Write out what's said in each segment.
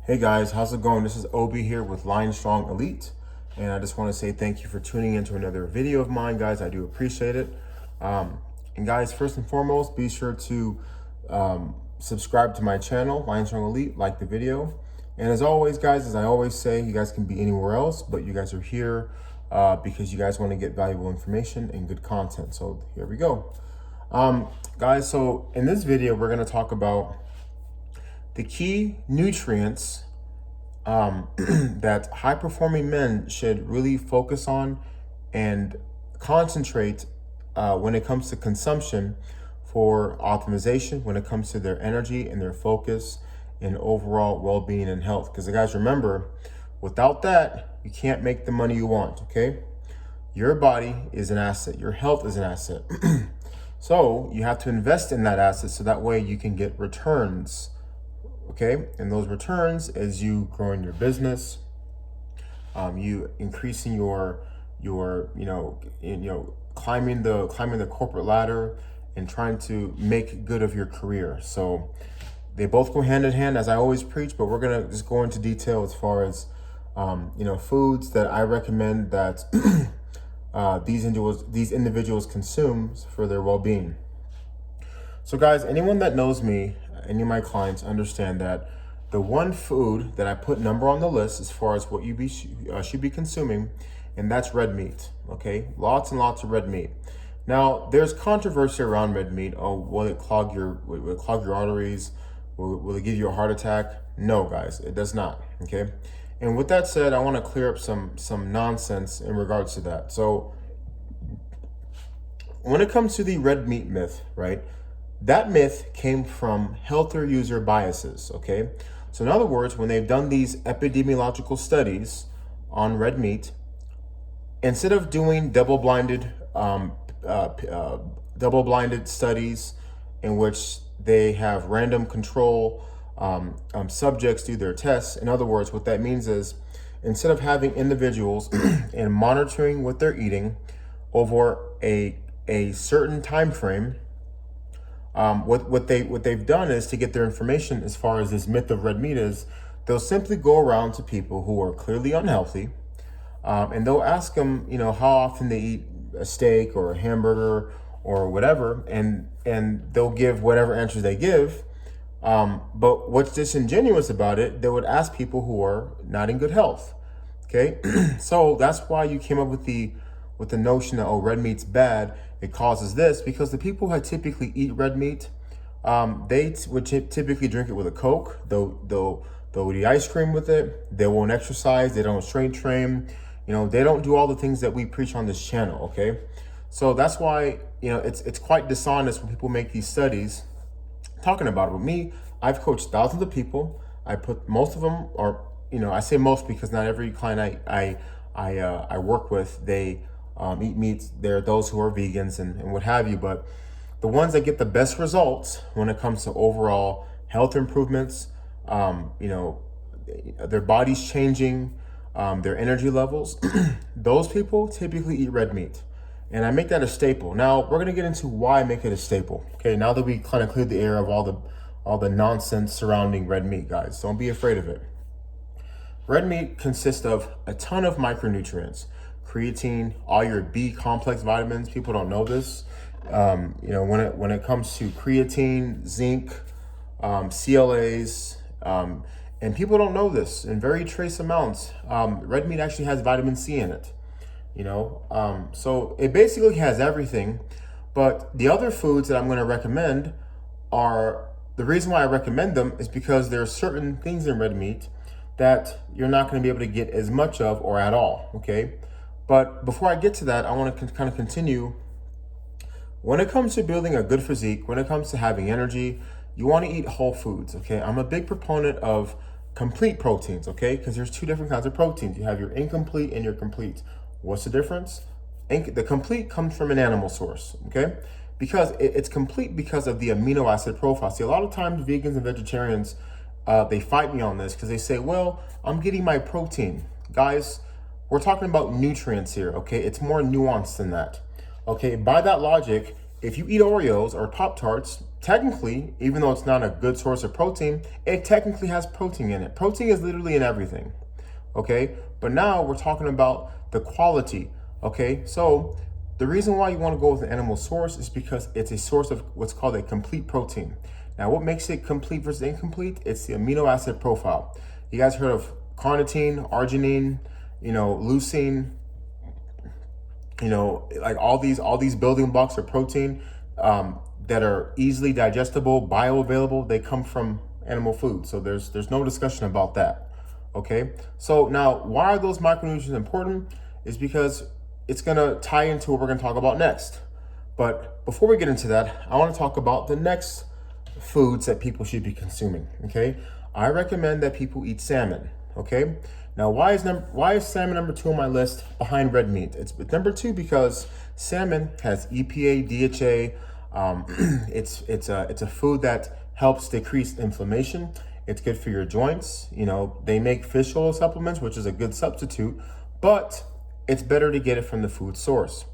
Hey guys, how's it going? This is Obi here with Lion Strong Elite, and I just want to say thank you for tuning into another video of mine, guys. I do appreciate it. And guys, first and foremost, be sure to subscribe to my channel, Lion Strong Elite, like the video. And as always, guys, as I always say, you guys can be anywhere else, but you guys are here because you guys want to get valuable information and good content. So here we go. Guys, so in this video, we're going to talk about the key nutrients that high-performing men should really focus on and concentrate when it comes to consumption for optimization, when it comes to their energy and their focus and overall well-being and health. Because guys, remember, without that, you can't make the money you want, okay? Your body is an asset. Your health is an asset. So you have to invest in that asset so that way you can get returns. Okay, and those returns as you growing your business, you increasing your climbing the corporate ladder and trying to make good of your career. So they both go hand in hand, as I always preach. But we're gonna just go into detail as far as foods that I recommend that these individuals consume for their well-being. So guys, anyone that knows me, any of my clients understand that the one food that I put number on the list as far as what you should be consuming, and that's red meat, okay? Lots and lots of red meat. Now, there's controversy around red meat. Oh, will it clog your arteries? Will it give you a heart attack? No, guys, it does not, okay? And with that said, I want to clear up some nonsense in regards to that. So when it comes to the red meat myth, right? That myth came from healthier user biases, okay? So in other words, when they've done these epidemiological studies on red meat, instead of doing double-blinded studies in which they have random control subjects do their tests, in other words, what that means is instead of having individuals and monitoring what they're eating over a certain time frame, what they've done is to get their information as far as this myth of red meat is, they'll simply go around to people who are clearly unhealthy, and they'll ask them, how often they eat a steak or a hamburger or whatever, and they'll give whatever answers they give. But what's disingenuous about it, they would ask people who are not in good health. Okay, so that's why you came up with the notion that, oh, red meat's bad, it causes this, because the people who typically eat red meat, they would typically drink it with a Coke. They'll eat ice cream with it. They won't exercise. They don't strength train. They don't do all the things that we preach on this channel. Okay, so that's why it's quite dishonest when people make these studies talking about it. With me, I've coached thousands of people. I put most of them, or I say most because not every client I work with, they eat meats. There are those who are vegans and what have you, but the ones that get the best results when it comes to overall health improvements, their body's changing, their energy levels, those people typically eat red meat. And I make that a staple. Now we're gonna get into why I make it a staple. Okay, now that we kind of cleared the air of all the nonsense surrounding red meat, guys, don't be afraid of it. Red meat consists of a ton of micronutrients. Creatine, all your B complex vitamins. People don't know this. When it comes to creatine, zinc, CLAs, and people don't know this in very trace amounts. Red meat actually has vitamin C in it. So it basically has everything. But the other foods that I'm going to recommend are, the reason why I recommend them is because there are certain things in red meat that you're not going to be able to get as much of or at all. Okay. But before I get to that, I want to kind of continue. When it comes to building a good physique, when it comes to having energy, you want to eat whole foods, okay? I'm a big proponent of complete proteins, okay? Because there's two different kinds of proteins. You have your incomplete and your complete. What's the difference? The complete comes from an animal source, okay? Because it's complete because of the amino acid profile. See, a lot of times vegans and vegetarians, they fight me on this because they say, well, I'm getting my protein. Guys, we're talking about nutrients here, okay? It's more nuanced than that, okay? By that logic, if you eat Oreos or Pop-Tarts, technically, even though it's not a good source of protein, it technically has protein in it. Protein is literally in everything, okay? But now we're talking about the quality, okay? So the reason why you want to go with an animal source is because it's a source of what's called a complete protein. Now, what makes it complete versus incomplete? It's the amino acid profile. You guys heard of carnitine, arginine, leucine, like all these building blocks of protein that are easily digestible, bioavailable. They come from animal food. So there's no discussion about that. Okay. So now, why are those micronutrients important? Is because it's going to tie into what we're going to talk about next. But before we get into that, I want to talk about the next foods that people should be consuming. Okay. I recommend that people eat salmon. Okay. Now, why is salmon number 2 on my list behind red meat? It's number 2 because salmon has EPA, DHA. It's a food that helps decrease inflammation. It's good for your joints. They make fish oil supplements, which is a good substitute, but it's better to get it from the food source.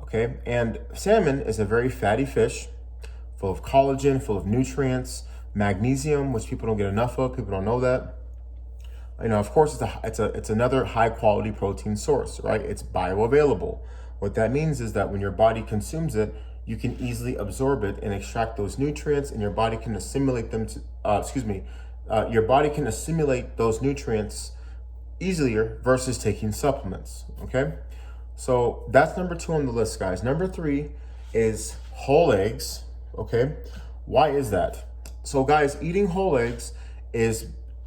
Okay, and salmon is a very fatty fish, full of collagen, full of nutrients, magnesium, which people don't get enough of. People don't know that. Of course, it's another high quality protein source, right? It's bioavailable. What that means is that when your body consumes it, you can easily absorb it and extract those nutrients, and your body can assimilate them to. Your body can assimilate those nutrients easier versus taking supplements. Okay, so that's number 2 on the list, guys. Number 3 is whole eggs. Okay, why is that? So, guys, eating whole eggs is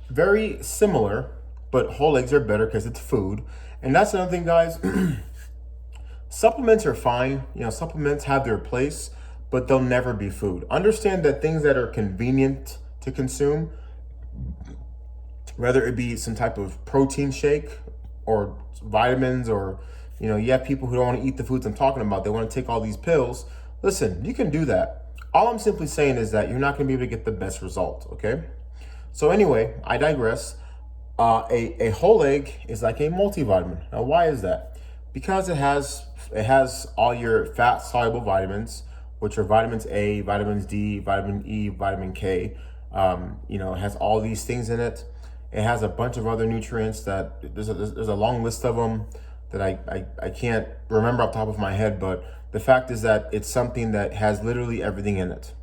very similar, but whole eggs are better because it's food. And that's another thing, guys. Supplements are fine. Supplements have their place, but they'll never be food. Understand that things that are convenient to consume, whether it be some type of protein shake or vitamins, or, you have people who don't want to eat the foods I'm talking about. They want to take all these pills. Listen, you can do that. All I'm simply saying is that you're not going to be able to get the best result, okay? So anyway, I digress. A whole egg is like a multivitamin. Now, why is that? Because it has all your fat soluble vitamins, which are vitamins A, vitamins D, vitamin E, vitamin K. It has all these things in it. It has a bunch of other nutrients that there's a long list of them that I can't remember off the top of my head, but the fact is that it's something that has literally everything in it.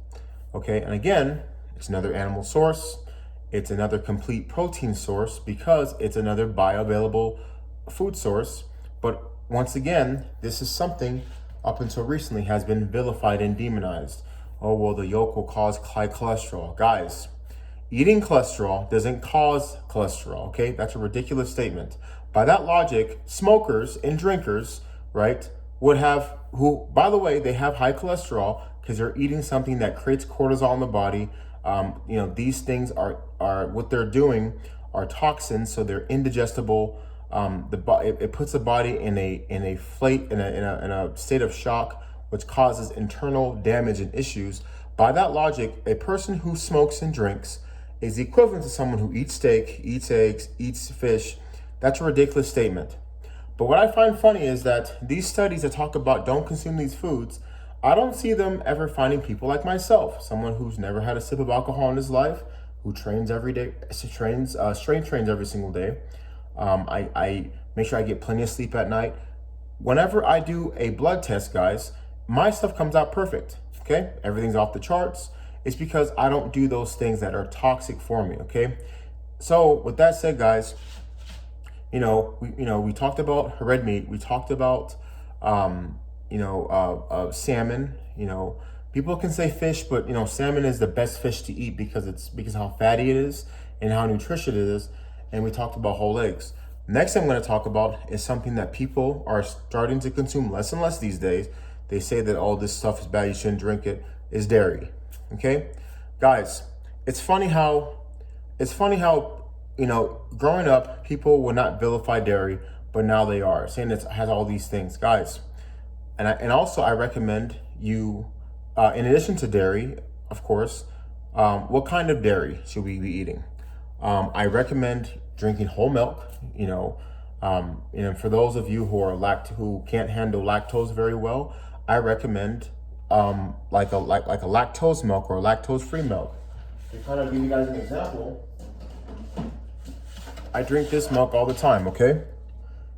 Okay, and again, it's another animal source. It's another complete protein source because it's another bioavailable food source. But once again, this is something up until recently has been vilified and demonized. Oh, well, the yolk will cause high cholesterol. Guys, eating cholesterol doesn't cause cholesterol, okay? That's a ridiculous statement. By that logic, smokers and drinkers, right, who, by the way, they have high cholesterol because they're eating something that creates cortisol in the body. These things are what they're doing are toxins, so they're indigestible. It puts the body in a state of shock, which causes internal damage and issues. By that logic, a person who smokes and drinks is equivalent to someone who eats steak, eats eggs, eats fish. That's a ridiculous statement. But what I find funny is that these studies that talk about don't consume these foods, I don't see them ever finding people like myself, someone who's never had a sip of alcohol in his life, who trains every day, strength trains every single day. I make sure I get plenty of sleep at night. Whenever I do a blood test, guys, my stuff comes out perfect. Okay, everything's off the charts. It's because I don't do those things that are toxic for me. Okay, so with that said, guys, we talked about red meat. We talked about salmon. People can say fish, but salmon is the best fish to eat because how fatty it is and how nutritious it is. And we talked about whole eggs. Next thing I'm going to talk about is something that people are starting to consume less and less these days. They say that all this stuff is bad, you shouldn't drink it, is dairy. Okay? Guys, it's funny how growing up, people would not vilify dairy, but now they are, saying it has all these things. Guys, and also I recommend you, in addition to dairy, of course, what kind of dairy should we be eating? I recommend drinking whole milk. For those of you who can't handle lactose very well, I recommend like a lactose milk or lactose-free milk. To kind of give you guys an example, I drink this milk all the time, okay?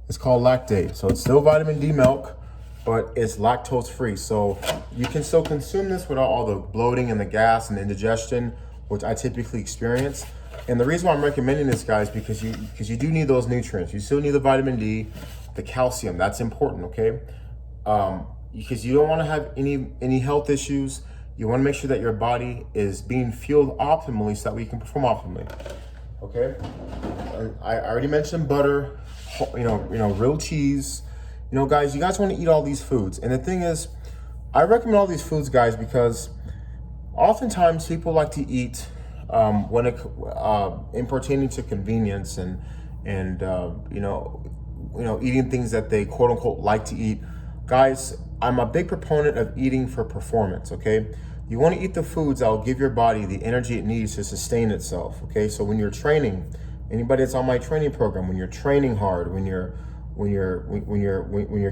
It's called Lactate. So it's still vitamin D milk, but it's lactose free. So you can still consume this without all the bloating and the gas and the indigestion, which I typically experience. And the reason why I'm recommending this, guys, because you do need those nutrients. You still need the vitamin D, the calcium. That's important, okay? Because you don't want to have any health issues. You want to make sure that your body is being fueled optimally so that we can perform optimally. Okay? I already mentioned butter, real cheese. Guys, you guys want to eat all these foods. And the thing is, I recommend all these foods, guys, because oftentimes people like to eat when it in pertaining to convenience and eating things that they quote unquote like to eat. Guys, I'm a big proponent of eating for performance, okay? You want to eat the foods that will give your body the energy it needs to sustain itself, okay? So when you're training, anybody that's on my training program, when you're training hard, when you're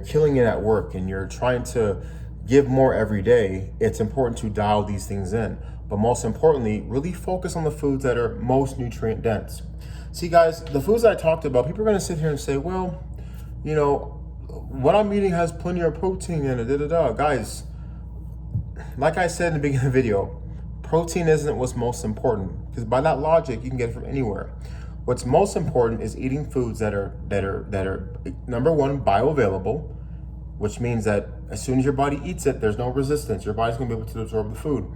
killing it at work and you're trying to give more every day, it's important to dial these things in. But most importantly, really focus on the foods that are most nutrient dense. See, guys, the foods that I talked about, people are going to sit here and say, well, what I'm eating has plenty of protein in it, Guys, like I said in the beginning of the video, protein isn't what's most important, because by that logic, you can get it from anywhere. What's most important is eating foods that are number one, bioavailable, which means that as soon as your body eats it, there's no resistance. Your body's gonna be able to absorb the food.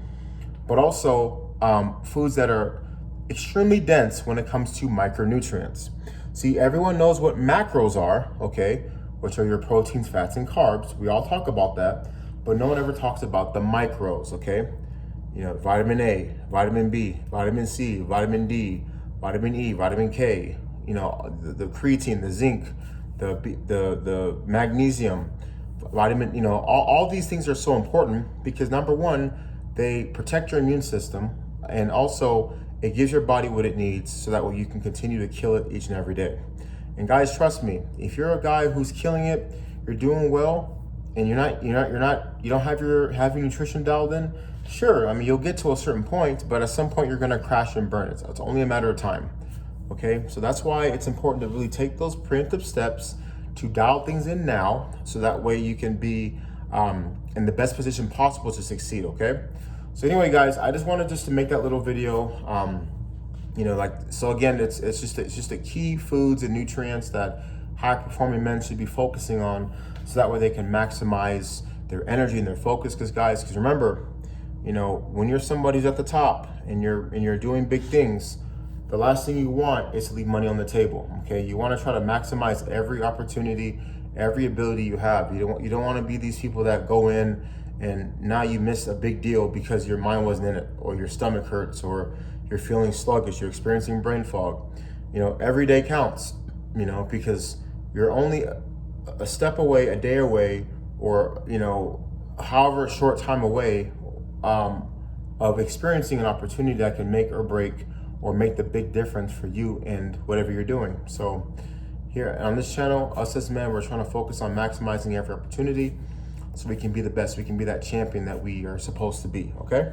But also foods that are extremely dense when it comes to micronutrients. See, everyone knows what macros are, okay, which are your proteins, fats, and carbs. We all talk about that, but no one ever talks about the micros, okay? Vitamin A, vitamin B, vitamin C, vitamin D, vitamin E, vitamin K, the creatine, the zinc, the magnesium, vitamin, all these things are so important because number one, they protect your immune system, and also it gives your body what it needs so that way you can continue to kill it each and every day. And guys, trust me, if you're a guy who's killing it, you're doing well, and you don't have your nutrition dialed in, sure, I mean, you'll get to a certain point, but at some point you're gonna crash and burn it. So it's only a matter of time, okay? So that's why it's important to really take those preemptive steps to dial things in now, so that way you can be in the best position possible to succeed, okay? So anyway, guys, I just wanted to make that little video. So again, it's just the key foods and nutrients that high-performing men should be focusing on, so that way they can maximize their energy and their focus. Because remember, when you're somebody's at the top and you're doing big things, the last thing you want is to leave money on the table. Okay, you want to try to maximize every opportunity, every ability you have. You don't want to be these people that go in and now you miss a big deal because your mind wasn't in it, or your stomach hurts, or you're feeling sluggish, you're experiencing brain fog. Every day counts. Because you're only a step away, a day away, or however short time away of experiencing an opportunity that can make or break, or make the big difference for you and whatever you're doing. So here on this channel, us as men, we're trying to focus on maximizing every opportunity so we can be the best, we can be that champion that we are supposed to be, okay?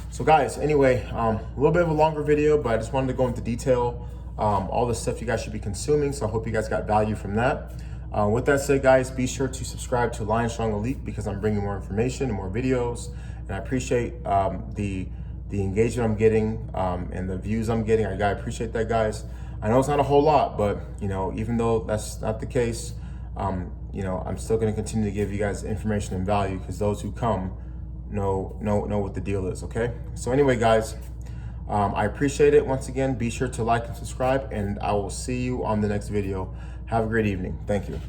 So guys, anyway, a little bit of a longer video, but I just wanted to go into detail all the stuff you guys should be consuming, so I hope you guys got value from that. With that said, guys, be sure to subscribe to Lion Strong Elite, because I'm bringing more information and more videos, and I appreciate the engagement I'm getting and the views I'm getting. I appreciate that, guys. I know it's not a whole lot, but even though that's not the case, I'm still going to continue to give you guys information and value, because those who come know what the deal is. Okay, so anyway, guys, I appreciate it. Once again, be sure to like and subscribe, and I will see you on the next video. Have a great evening. Thank you.